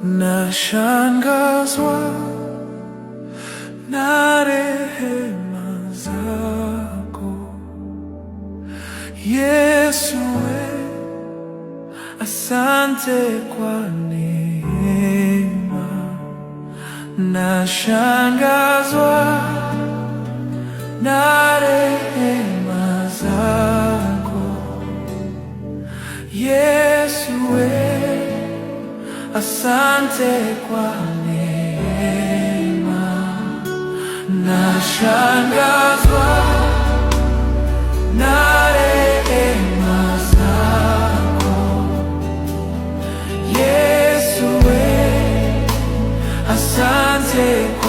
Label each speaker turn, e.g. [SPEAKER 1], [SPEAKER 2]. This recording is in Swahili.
[SPEAKER 1] Nashangazwa na rehema zako Yesu, asante kwa neema. Nashangazwa na rehema zako Yesu, asante kwa neema. Nashangazwa na rehema zako Yesu, asante.